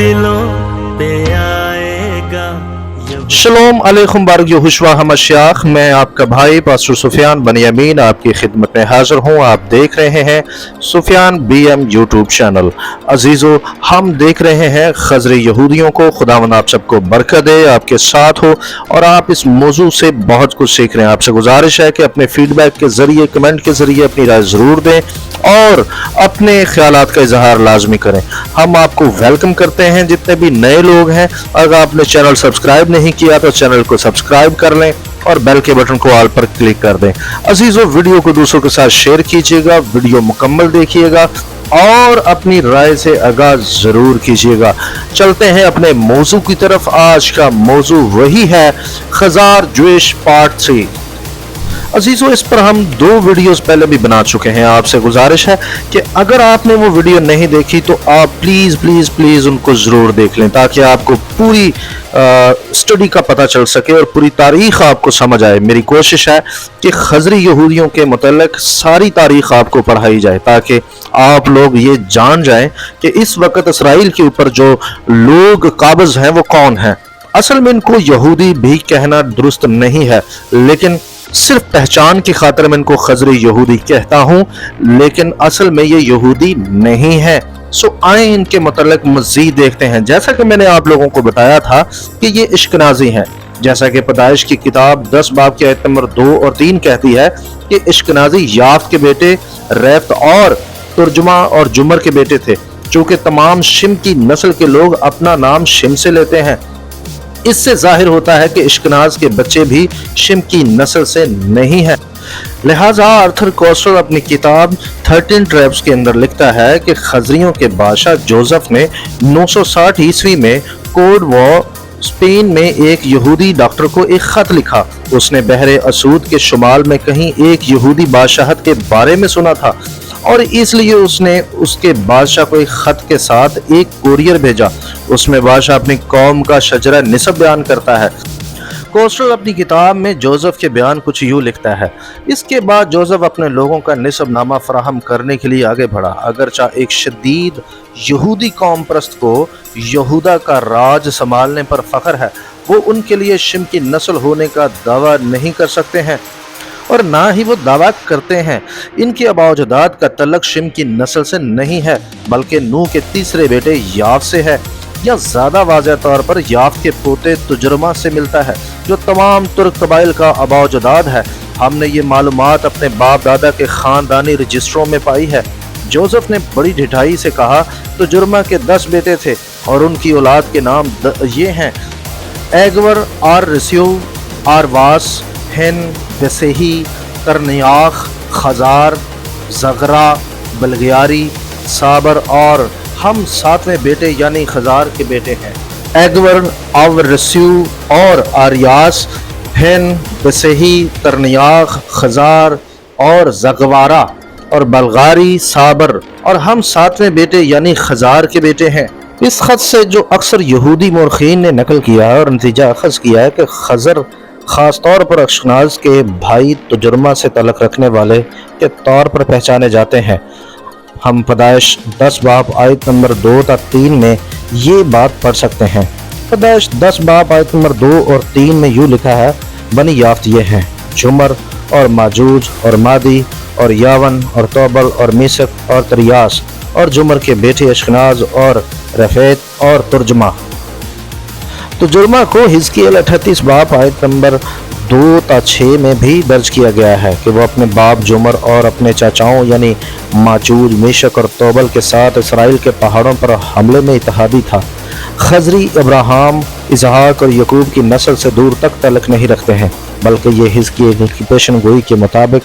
दिलों पे आएगा। शलोम अलैकुम बारक यहोशुआ हमशाख, मैं आपका भाई पास्टर सुफियान बनियामीन आपकी खिदमत में हाजिर हूँ। आप देख रहे हैं सुफियान BM यूट्यूब चैनल। अजीज़ों, हम देख रहे हैं खज़रे यहूदियों को। खुदावंद आप सबको बरकत दे, आपके साथ हो और आप इस मौजू से बहुत कुछ सीख रहे हैं। आपसे गुजारिश है कि अपने फीडबैक के ज़रिए, कमेंट के ज़रिए अपनी राय ज़रूर दें और अपने ख्यालात का इजहार लाजमी करें। हम आपको वेलकम करते हैं जितने भी नए लोग हैं। अगर आपने चैनल सब्सक्राइब नहीं किया तो चैनल को सब्सक्राइब कर लें और बेल के बटन को ऑल पर क्लिक कर दें। अजीजों, वीडियो को दूसरों के साथ शेयर कीजिएगा, वीडियो मुकम्मल देखिएगा और अपनी राय से आगाह जरूर कीजिएगा। चलते हैं अपने मौजू की तरफ। आज का मौजू वही है खजार ज्वेश पार्ट 3। अजीजों, इस पर हम 2 वीडियोस पहले भी बना चुके हैं। आपसे गुजारिश है कि अगर आपने वो वीडियो नहीं देखी तो आप प्लीज़ प्लीज़ प्लीज़ उनको ज़रूर देख लें ताकि आपको पूरी स्टडी का पता चल सके और पूरी तारीख़ आपको समझ आए। मेरी कोशिश है कि खज़री यहूदियों के मुतल्लिक़ सारी तारीख़ आपको पढ़ाई जाए ताकि आप लोग ये जान जाएं कि इस वक्त इसराइल के ऊपर जो लोग काबिज़ हैं वो कौन हैं। असल में इनको यहूदी भी कहना दुरुस्त नहीं है, लेकिन सिर्फ पहचान की खातिर मैं इनको खज़री यहूदी कहता हूँ, लेकिन असल में ये यहूदी नहीं है। सो आए इनके मुतल्लिक़ मज़ीद देखते हैं। जैसा कि मैंने आप लोगों को बताया था कि ये इश्कनाज़ी हैं। जैसा कि पैदाइश की किताब 10 बाब की आयत नंबर 2 और 3 कहती है कि इश्कनाज़ी याफ के बेटे रेफ्त और तुर्जुमा और जुमर के बेटे थे। चूँकि तमाम शिम की नस्ल के लोग अपना नाम शिम से लेते हैं, इससे जाहिर होता है कि इश्कनाज के बच्चे भी शिम की नस्ल से नहीं है। लिहाजा आर्थर कोस्टल अपनी किताब 13 ट्राइब्स के अंदर लिखता है कि खज़रियों के बादशाह जोसेफ ने 960 ईस्वी में कोड वॉ स्पेन में एक यहूदी डॉक्टर को एक खत लिखा। उसने बहरे असूद के शुमाल में कहीं एक यहूदी बादशाहत के बारे में सुना था और इसलिए उसने उसके बादशाह को एक खत के साथ एक कोरियर भेजा। उसमें बादशाह अपनी कौम का शजरा निसब बयान करता है। कोस्टल अपनी किताब में जोसेफ के बयान कुछ यूँ लिखता है। इसके बाद जोसेफ अपने लोगों का निसब नामा फराहम करने के लिए आगे बढ़ा। अगरचा एक शदीद यहूदी कौम परस्त को यहूदा का राज संभालने पर फख्र है, वो उनके लिए शिम की नस्ल होने का दावा नहीं कर सकते हैं और ना ही वो दावा करते हैं। इनकी आबाओजाद का तल्लुक शिम की नस्ल से नहीं है बल्कि नूह के तीसरे बेटे याफ से है, या ज़्यादा वाज़ेह तौर पर याफ के पोते तुजरमा से मिलता है जो तमाम तुर्क कबाइल का आबाओजाद है। हमने ये मालूमात अपने बाप दादा के ख़ानदानी रजिस्ट्रों में पाई है। जोसेफ ने बड़ी ढिठाई से कहा, तुजरमा के 10 बेटे थे और उनकी औलाद के नाम ये हैं: एगवर, आर रस्यू, आरवास, हेन, बेसेही, तरनियाख, खजार, ज़गरा, बलगियारी, साबर और हम 7वें बेटे यानी खजार के बेटे हैं। एगवर, आवरस्यू और आरियास, हेन, बेसेही, तरनियाख, खजार और ज़गवारा और बलगारी, साबर और हम 7वें बेटे यानी खजार के बेटे हैं। इस खत से जो अक्सर यहूदी मौरखीन ने नकल किया है और नतीजा अखज़ किया है कि खज़र ख़ास तौर पर इश्कनाज़ के भाई तुजरमा से तल्लुक़ रखने वाले के तौर पर पहचाने जाते हैं। हम पैदाइश 10 बाब आयत नंबर 2 तक 3 में ये बात पढ़ सकते हैं। पैदाइश 10 बाब आयत नंबर 2 और 3 में यूँ लिखा है, बनी याफ्त ये हैं: जुमर और माजूज और मादी और यावन और तोबल और मिसक और तरियास और जुमर के बेटे इश्कनाज़ और रफ़ेत और तुर्जुमा। तुजरमा को हिजकियेल 38 बाब आयत नंबर 2 ता 6 में भी दर्ज किया गया है कि वो अपने बाप जुमर और अपने चाचाओं यानी माजूज, मेशक और तोबल के साथ इसराइल के पहाड़ों पर हमले में इत्तेहादी था। खज़री अब्राहम, इसहाक और यकूब की नस्ल से दूर तक तल्लुक़ नहीं रखते हैं बल्कि ये हिजकियेल की पेशन गोई के मुताबिक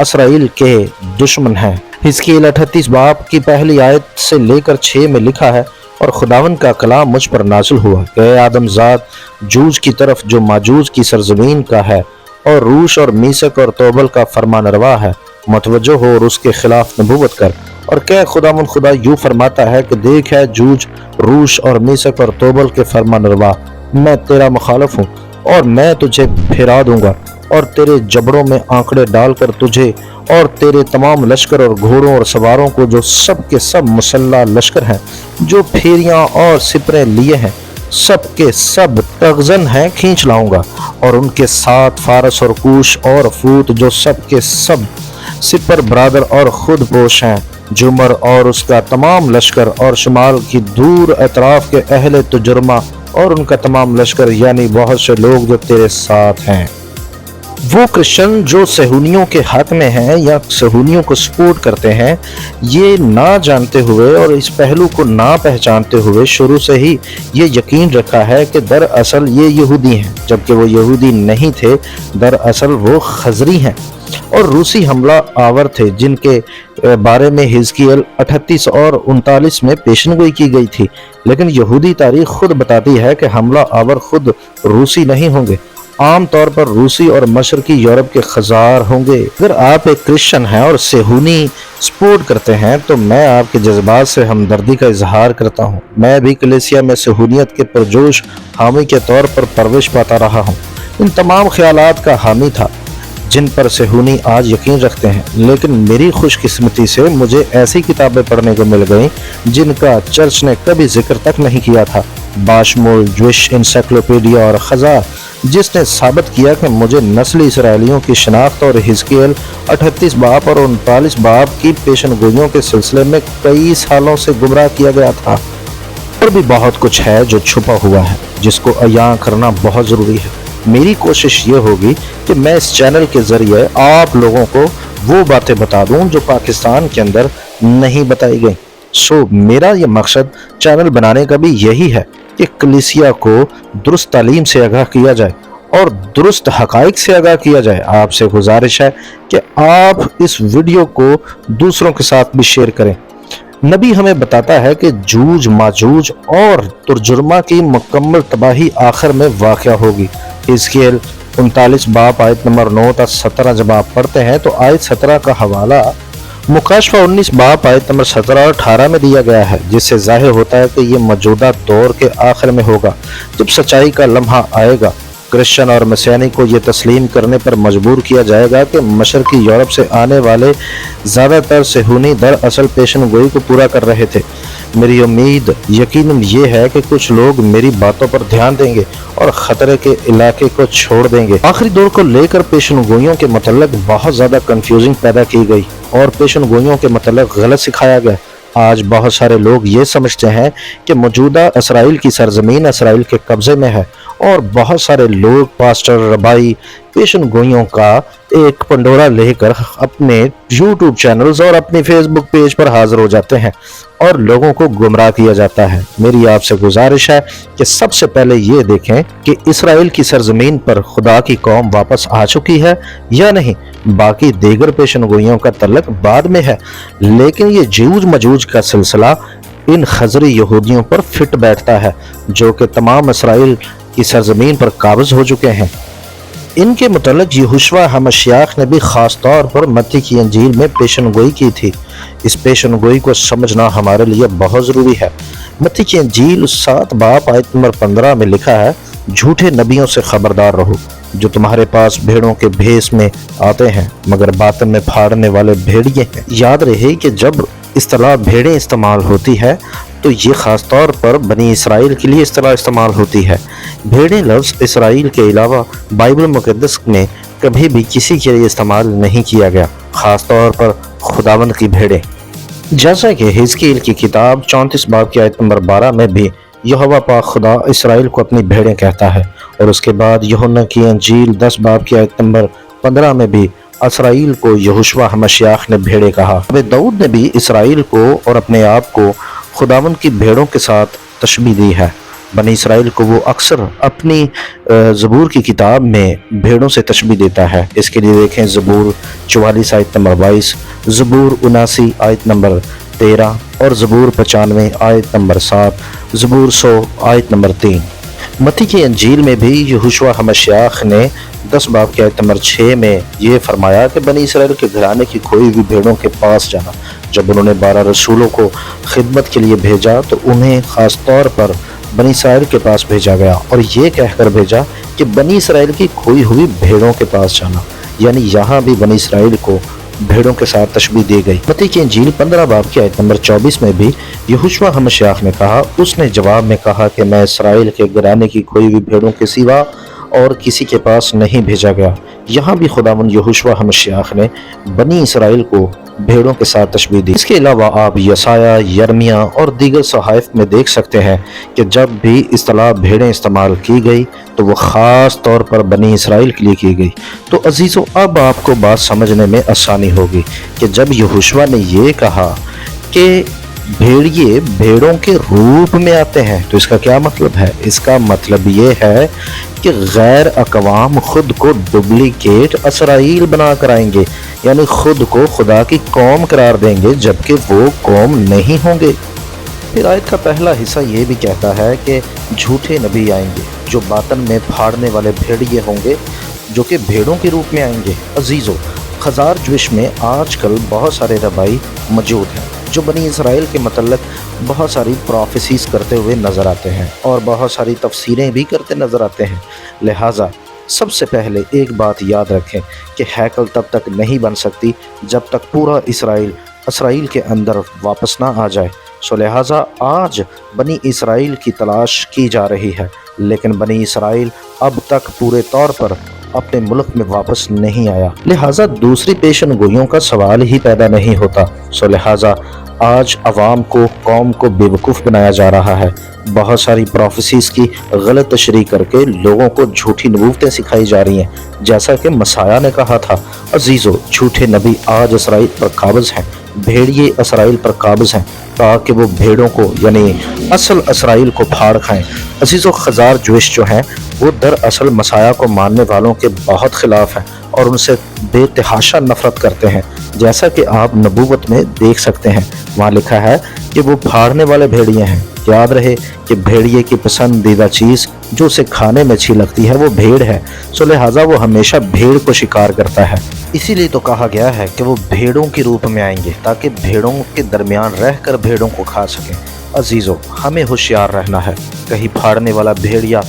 इसराइल के दुश्मन हैं। हिजकियेल 38 बाब की पहली आयत से लेकर 6 में लिखा है, और खुदावन का कलाम मुझ पर नाज़िल हुआ कि आदमजाद जूज की तरफ जो माजूज की सरजमीन का है और रूश और मीसक और तोबल का फरमानरवा है, मतवज्जो हो और उसके खिलाफ नबूवत कर और क्या खुदावन खुदा यूँ फरमाता है कि देख है जूज, रूश और मीसक और तोबल के फरमानरवा, मैं तेरा मुखालिफ हूँ और मैं तुझे फिरा दूंगा और तेरे जबड़ों में आंकड़े डालकर तुझे اور تیرے تمام لشکر اور گھوڑوں اور سواروں کو جو سب کے سب مسلح لشکر ہیں، جو پھیریاں اور سپریں لیے ہیں، سب کے سب تغزن ہیں، کھینچ لاؤں گا، اور ان کے ساتھ فارس اور کوش اور فوت جو سب کے سب سپر برادر اور خود پوش ہیں، جمر اور اس کا تمام لشکر، اور شمال کی دور اطراف کے اہل تجرمہ اور ان کا تمام لشکر، یعنی بہت سے لوگ جو تیرے ساتھ ہیں۔ وہ کرسچن جو صہیونیوں کے حق میں ہیں یا صہیونیوں کو سپورٹ کرتے ہیں، یہ نہ جانتے ہوئے اور اس پہلو کو نہ پہچانتے ہوئے شروع سے ہی یہ یقین رکھا ہے کہ دراصل یہ یہودی ہیں، جبکہ وہ یہودی نہیں تھے، دراصل وہ خزری ہیں اور روسی حملہ آور تھے، جن کے بارے میں حزقیل 38 اور 39 میں پیشن گوئی کی گئی تھی۔ لیکن یہودی تاریخ خود بتاتی ہے کہ حملہ آور خود روسی نہیں ہوں گے، عام طور پر روسی اور مشرقی یورپ کے خزار ہوں گے۔ اگر آپ ایک کرسچن ہیں اور صہیونی سپورٹ کرتے ہیں تو میں آپ کے جذبات سے ہمدردی کا اظہار کرتا ہوں۔ میں بھی کلیسیا میں صہیونیت کے پرجوش حامی کے طور پر پرورش پاتا رہا ہوں، ان تمام خیالات کا حامی تھا جن پر صہیونی آج یقین رکھتے ہیں، لیکن میری خوش قسمتی سے مجھے ایسی کتابیں پڑھنے کو مل گئیں جن کا چرچ نے کبھی ذکر تک نہیں کیا تھا، باشمول جوش انسائکلوپیڈیا اور خزار، جس نے ثابت کیا کہ مجھے نسلی اسرائیلیوں کی شناخت اور حزقیل 38 باب اور 39 باب کی پیشن گوئیوں کے سلسلے میں کئی سالوں سے گمراہ کیا گیا تھا۔ اور بھی بہت کچھ ہے جو چھپا ہوا ہے، جس کو عیاں کرنا بہت ضروری ہے۔ میری کوشش یہ ہوگی کہ میں اس چینل کے ذریعے آپ لوگوں کو وہ باتیں بتا دوں جو پاکستان کے اندر نہیں بتائی گئیں۔ میرا یہ مقصد چینل بنانے کا بھی یہی ہے کہ کلیسیا کو درست تعلیم سے آگاہ کیا جائے اور درست حقائق سے آگاہ کیا جائے۔ آپ سے گزارش ہے کہ آپ اس ویڈیو کو دوسروں کے ساتھ بھی شیئر کریں۔ نبی ہمیں بتاتا ہے کہ جوج ماجوج اور ترجمہ کی مکمل تباہی آخر میں واقع ہوگی۔ حزقیل 39 باب آیت نمبر 9 تا 17 جب آپ پڑھتے ہیں تو آیت 17 کا حوالہ مکاشفہ 19 باب آیت نمبر 17 اور 18 میں دیا گیا ہے، جس سے ظاہر ہوتا ہے کہ یہ موجودہ دور کے آخر میں ہوگا، جب سچائی کا لمحہ آئے گا۔ کرسچن اور مسیحی کو یہ تسلیم کرنے پر مجبور کیا جائے گا کہ مشرقی یورپ سے آنے والے زیادہ تر صہیونی دراصل پیشن گوئی کو پورا کر رہے تھے۔ میری امید یقیناً یہ ہے کہ کچھ لوگ میری باتوں پر دھیان دیں گے اور خطرے کے علاقے کو چھوڑ دیں گے۔ آخری دور کو لے کر پیشن گوئیوں کے متعلق بہت زیادہ کنفیوژنگ پیدا کی گئی اور پیشن گوئیوں کے متعلق غلط سکھایا گیا۔ آج بہت سارے لوگ یہ سمجھتے ہیں کہ موجودہ اسرائیل کی سرزمین اسرائیل کے قبضے میں ہے، اور بہت سارے لوگ پاسٹر ربائی پیشن گوئیوں کا ایک پنڈورا لے کر اپنے یوٹیوب چینلز اور اپنی فیس بک پیج پر حاضر ہو جاتے ہیں اور لوگوں کو گمراہ کیا جاتا ہے۔ میری آپ سے گزارش ہے کہ سب سے پہلے یہ دیکھیں کہ اسرائیل کی سرزمین پر خدا کی قوم واپس آ چکی ہے یا نہیں۔ باقی دیگر پیشن گوئیوں کا تعلق بعد میں ہے، لیکن یہ جوج مجوج کا سلسلہ ان خزری یہودیوں پر فٹ بیٹھتا ہے جو کہ تمام اسرائیل کی سرزمین پر قابض ہو چکے ہیں۔ ان کے متعلق یہوشوا ہمشیاخ نے بھی خاص طور پر متی کی انجیل میں پیشن گوئی کی تھی۔ اس پیشن گوئی کو سمجھنا ہمارے لیے بہت ضروری ہے۔ متی کی انجیل 7 باب آیت نمبر 15 میں لکھا ہے، جھوٹے نبیوں سے خبردار رہو جو تمہارے پاس بھیڑوں کے بھیس میں آتے ہیں مگر باطن میں پھاڑنے والے بھیڑیے ہیں۔ یاد رہے کہ جب اصطلاح بھیڑیں استعمال ہوتی ہے تو یہ خاص طور پر بنی اسرائیل کے لیے اصطلاح استعمال ہوتی ہے۔ بھیڑیں لفظ اسرائیل کے علاوہ بائبل مقدس میں کبھی بھی کسی کے لیے استعمال نہیں کیا گیا، خاص طور پر خداوند کی بھیڑیں۔ جیسا کہ حزقیل کی کتاب 34 باب کی آیت نمبر 12 میں بھی یہوہ پاک خدا اسرائیل کو اپنی بھیڑیں کہتا ہے، اور اس کے بعد یوحنا کی انجیل 10 باب کی آیت نمبر 15 میں بھی اسرائیل کو یہوشوا ہمشیاخ نے بھیڑیں کہا۔ داؤد نے بھی اسرائیل کو اور اپنے آپ کو خداوند کی بھیڑوں کے ساتھ تشبیہ دی ہے۔ بنی اسرائیل کو وہ اکثر اپنی زبور کی کتاب میں بھیڑوں سے تشبیہ دیتا ہے۔ اس کے لیے دیکھیں زبور 44 آیت نمبر 22، زبور 79 آیت نمبر 13 اور زبور 95 آیت نمبر 7، زبور 100 آیت نمبر 3۔ متی کی انجیل میں بھی یہوشوا ہمشیاخ نے 10 باب کی آیت نمبر 6 میں یہ فرمایا کہ بنی اسرائیل کے گھرانے کی کھوئی ہوئی بھیڑوں کے پاس جانا۔ جب انہوں نے 12 رسولوں کو خدمت کے لیے بھیجا تو انہیں خاص طور پر بنی اسرائیل کے پاس بھیجا گیا اور یہ کہہ کر بھیجا کہ بنی اسرائیل کی کھوئی ہوئی بھیڑوں کے پاس جانا، یعنی یہاں بھی بنی اسرائیل کو भेड़ों के साथ तशबीह दी गई। मत्ती की इंजील 15 बाब की आयत नंबर 24 में भी यहोशुआ हमश्याख ने कहा, उसने जवाब में कहा कि मैं इसराइल के घराने की खोई हुई भेड़ों के सिवा और किसी के पास नहीं भेजा गया। यहाँ भी खुदावंद यहोशुआ हमश्याख ने बनी इसराइल को भेड़ों के साथ तशबीह दी। इसके अलावा आप यसाया, यर्मिया और दीगर सहाइफ में देख सकते हैं कि जब भी इस्तिलाह भेड़ें इस्तेमाल की गई तो वो ख़ास तौर पर बनी इसराइल के लिए की गई। तो अजीज़ों, अब आपको बात समझने में आसानी होगी कि जब यहोशुआ ने ये कहा कि भेड़िए भेड़ों के रूप में आते हैं तो इसका क्या मतलब है? इसका मतलब ये है कि गैर अक़वाम खुद को डुप्लीकेट इसराइल बना कर आएंगे, यानी खुद को खुदा की कौम करार देंगे जबकि वो कौम नहीं होंगे। फिर आयत का पहला हिस्सा ये भी कहता है कि झूठे नबी आएंगे जो बातन में फाड़ने वाले भेड़िए होंगे, जो कि भेड़ों के रूप में आएंगे। अजीज़ों, खजार ज्विश में आजकल बहुत सारे रबाई मौजूद हैं जो बनी इसराइल के मतलब बहुत सारी प्रोफेसीज करते हुए नज़र आते हैं और बहुत सारी तफसीरें भी करते नज़र आते हैं। लिहाजा सबसे पहले एक बात याद रखें कि हैकल तब तक नहीं बन सकती जब तक पूरा इसराइल के अंदर वापस ना आ जाए। सो लिहाजा आज बनी इसराइल की तलाश की जा रही है, लेकिन बनी इसराइल अब तक पूरे तौर पर अपने मुल्क में वापस नहीं आया। लिहाजा दूसरी पेशन गोइयों का सवाल ही पैदा नहीं होता। सो लिहाजा आज अवाम को, कौम को बेवकूफ़ बनाया जा रहा है। बहुत सारी प्रोफेसीज की गलत तशरीह करके लोगों को झूठी नबूवतें सिखाई जा रही हैं, जैसा कि मसाया ने कहा था। अजीज़ों, झूठे नबी आज इसराइल पर काबिज़ हैं, भेड़िए इसराइल पर काबिज़ हैं ताकि वो भेड़ों को यानी असल इसराइल को फाड़ खाएं। अजीज़ों, खजार ज्विश जो हैं वो दरअसल मसाया को मानने वालों के बहुत ख़िलाफ़ हैं और उनसे बेतहाशा नफ़रत करते हैं, जैसा कि आप नबूवत में देख सकते हैं। वहाँ लिखा है कि वो फाड़ने वाले भेड़िए हैं। याद रहे कि भेड़िए की पसंदीदा चीज़ जो उसे खाने में अच्छी लगती है वो भेड़ है। सो लिहाजा वो हमेशा भेड़ को शिकार करता है। इसीलिए तो कहा गया है कि वो भेड़ों के रूप में आएंगे ताकि भेड़ों के दरमियान रहकर भेड़ों को खा सकें। अजीज़ों, हमें होशियार रहना है, कहीं फाड़ने वाला भेड़िया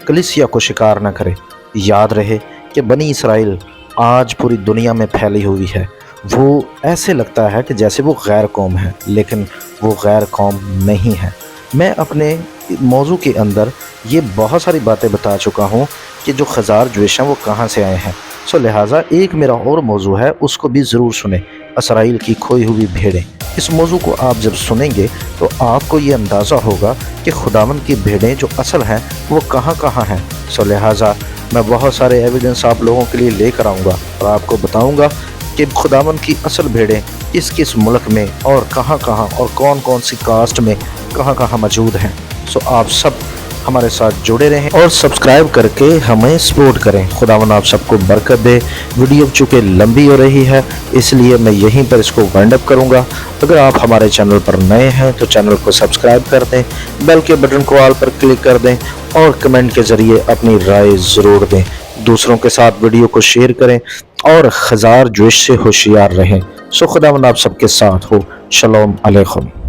कलीसिया को शिकार न करे। याद रहे कि बनी इसराइल आज पूरी दुनिया में फैली हुई है। वो ऐसे लगता है कि जैसे वो गैर कौम है, लेकिन वो गैर कौम नहीं है। मैं अपने मौजू के अंदर ये बहुत सारी बातें बता चुका हूँ कि जो खजार ज्विश हैं वो कहाँ से आए हैं। सो लिहाजा एक मेरा और मौजू है, उसको भी ज़रूर सुने, इसराइल की खोई हुई भेड़ें। इस मौजू को आप जब सुनेंगे तो आपको ये अंदाज़ा होगा कि खुदावंद की भेड़ें जो असल हैं वो कहाँ कहाँ हैं। सो लिहाजा मैं बहुत सारे एविडेंस आप लोगों के लिए लेकर आऊँगा और आपको बताऊँगा कि खुदावंद की असल भेड़ें किस किस मुल्क में और कहाँ कहाँ और कौन कौन सी कास्ट में कहाँ कहाँ मौजूद हैं। सो आप सब हमारे साथ जुड़े रहें और सब्सक्राइब करके हमें सपोर्ट करें। खुदावंद आप सबको बरकत दे। वीडियो चूँकि लंबी हो रही है इसलिए मैं यहीं पर इसको वाइंड अप करूँगा। अगर आप हमारे चैनल पर नए हैं तो चैनल को सब्सक्राइब कर दें, बेल के बटन को ऑल पर क्लिक कर दें और कमेंट के ज़रिए अपनी राय ज़रूर दें। दूसरों के साथ वीडियो को शेयर करें और खजार ज्विश से होशियार रहें। सो खुदावंद आप सबके साथ हो। शलोम अलैकुम।